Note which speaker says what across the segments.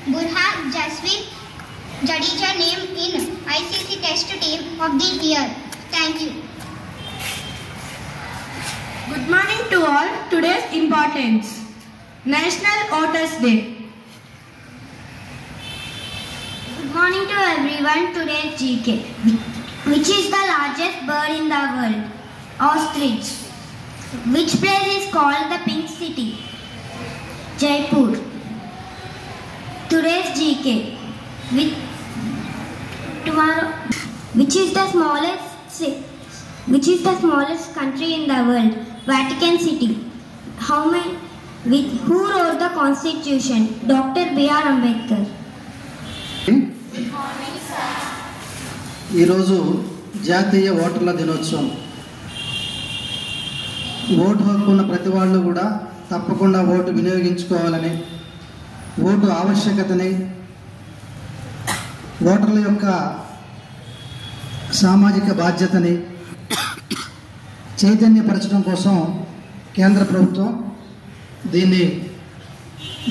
Speaker 1: Burhan Jaswin Jadeja named in ICC Test Team of the Year. Thank you.
Speaker 2: Good morning to all. Today's importance. National Otters Day.
Speaker 1: Good morning to everyone. Today's GK. Which is the largest bird in the world? Ostrich. Which place is called the Pink City? Jaipur. Today's GK. Which is the smallest country in the world? Vatican City. Who wrote the Constitution? Dr. B.R. Ambedkar.
Speaker 3: ఈరోజు జాతీయ ఓటర్ల దినోత్సవం. Vote హక్కు ఉన్న ప్రతి వాళ్ళు కూడా తప్పకుండా ఓటు వినియోగించుకోవాలని, ఓటు ఆవశ్యకతని, ఓటర్ల యొక్క సామాజిక బాధ్యతని చైతన్యపరచడం కోసం కేంద్ర ప్రభుత్వం దీన్ని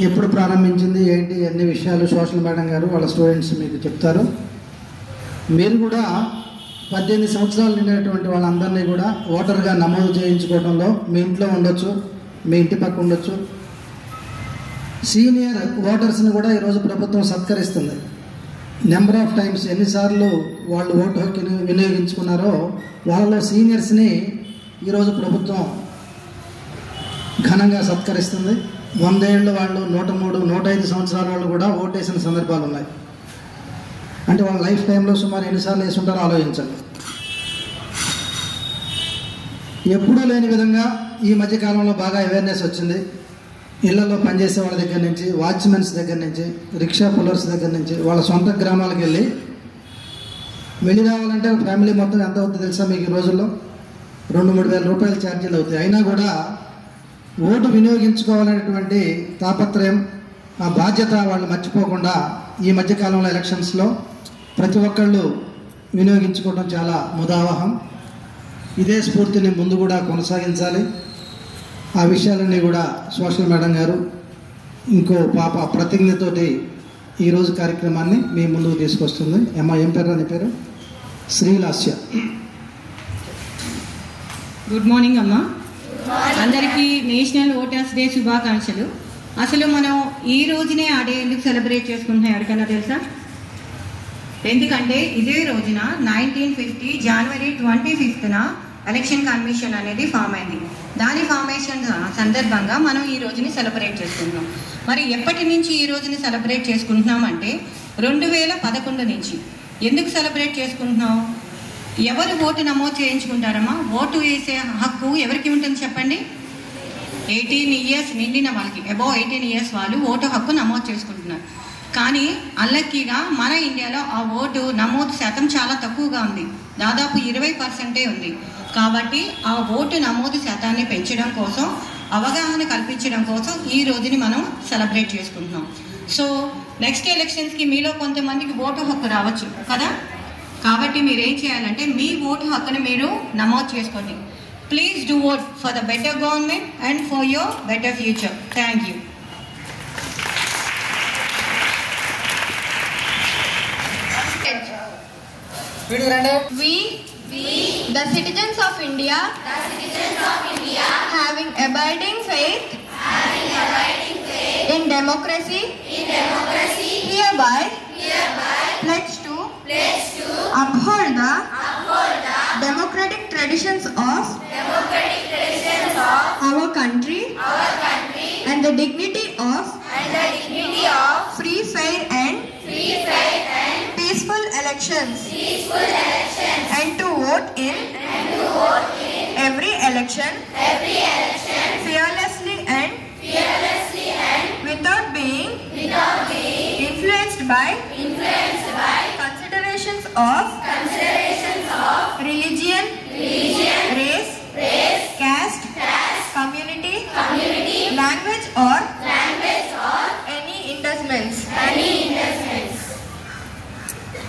Speaker 3: ఎప్పుడు ప్రారంభించింది, ఏంటి అన్ని విషయాలు సోషల్ మేడం గారు వాళ్ళ స్టూడెంట్స్ మీకు చెప్తారు. మీరు కూడా 18 సంవత్సరాలు నిండినటువంటి వాళ్ళందరినీ కూడా ఓటర్గా నమోదు చేయించుకోవడంలో మీ ఇంట్లో ఉండొచ్చు, మీ ఇంటి పక్క ఉండొచ్చు. సీనియర్ ఓటర్స్ని కూడా ఈరోజు ప్రభుత్వం సత్కరిస్తుంది. నెంబర్ ఆఫ్ టైమ్స్ ఎన్నిసార్లు వాళ్ళు ఓటు హక్కుని వినియోగించుకున్నారో వాళ్ళలో సీనియర్స్ని ఈరోజు ప్రభుత్వం ఘనంగా సత్కరిస్తుంది. 100 ఏళ్ళ వాళ్ళు, 103, 105 సంవత్సరాల వాళ్ళు కూడా ఓటేసిన సందర్భాలు ఉన్నాయి. అంటే వాళ్ళ లైఫ్ టైంలో సుమారు ఎన్నిసార్లు వేసుంటారో ఆలోచించండి. ఎప్పుడూ లేని విధంగా ఈ మధ్యకాలంలో బాగా అవేర్నెస్ వచ్చింది. ఇళ్లలో పనిచేసే వాళ్ళ దగ్గర నుంచి, వాచ్మెన్స్ దగ్గర నుంచి, రిక్షా పుల్లర్స్ దగ్గర నుంచి వాళ్ళ సొంత గ్రామాలకు వెళ్ళి రావాలంటే ఫ్యామిలీ మొత్తం ఎంత అవుతుందో తెలుసా మీకు? ఈ రోజుల్లో 2-3 వేల రూపాయల ఛార్జీలు అవుతాయి. అయినా కూడా ఓటు వినియోగించుకోవాలనేటువంటి తాపత్రయం, ఆ బాధ్యత వాళ్ళు మర్చిపోకుండా ఈ మధ్యకాలంలో ఎలక్షన్స్లో ప్రతి ఒక్కళ్ళు వినియోగించుకోవడం చాలా ముదావహం. ఇదే స్ఫూర్తిని ముందు కూడా కొనసాగించాలి. ఆ విషయాలన్నీ కూడా సోషల్ మేడం గారు ఇంకో పాప ప్రతిజ్ఞతోటి ఈరోజు కార్యక్రమాన్ని మీ ముందుకు తీసుకొస్తుంది. ఏం పేరు అని పేరు? శ్రీలాస్య.
Speaker 4: గుడ్ మార్నింగ్ అమ్మా. అందరికీ నేషనల్ ఓటర్స్ డే శుభాకాంక్షలు. అసలు మనం ఈ రోజునే ఆ డే ఎందుకు సెలబ్రేట్ చేసుకుంటున్నాం ఎవరికైనా తెలుసా? ఎందుకంటే ఇదే రోజున 1950 జనవరి 25న ఎలక్షన్ కమిషన్ అనేది ఫామ్ అయింది. దాని ఫార్మేషన్ సందర్భంగా మనం ఈ రోజుని సెలబ్రేట్ చేసుకుంటున్నాం. మరి ఎప్పటి నుంచి ఈ రోజుని సెలబ్రేట్ చేసుకుంటున్నాం అంటే 2011 నుంచి. ఎందుకు సెలబ్రేట్ చేసుకుంటున్నాం? ఎవరు ఓటు నమోదు చేయించుకుంటారమ్మా? ఓటు వేసే హక్కు ఎవరికి ఉంటుంది చెప్పండి? 18 ఇయర్స్ నిండిన వాళ్ళకి, అబౌవ్ 18 ఇయర్స్ వాళ్ళు ఓటు హక్కు నమోదు చేసుకుంటున్నారు. కానీ అన్లక్కీగా మన ఇండియాలో ఆ ఓటు నమోదు శాతం చాలా తక్కువగా ఉంది. దాదాపు 20% ఉంది. కాబట్టి ఆ ఓటు నమోదు శాతాన్ని పెంచడం కోసం, అవగాహన కల్పించడం కోసం ఈ రోజుని మనం సెలబ్రేట్ చేసుకుంటున్నాం. సో నెక్స్ట్ ఎలక్షన్స్కి మీలో కొంతమందికి ఓటు హక్కు రావచ్చు కదా. కాబట్టి మీరు ఏం చేయాలంటే మీ ఓటు హక్కుని మీరు నమోదు చేసుకోండి. Please do vote for the better government and for your better future. Thank you.
Speaker 2: We, the citizens of India, having abiding faith in democracy, hereby pledge to uphold the democratic traditions of our country and the dignity of free, fair and peaceful elections, and to vote in every election fearlessly and without being influenced by considerations of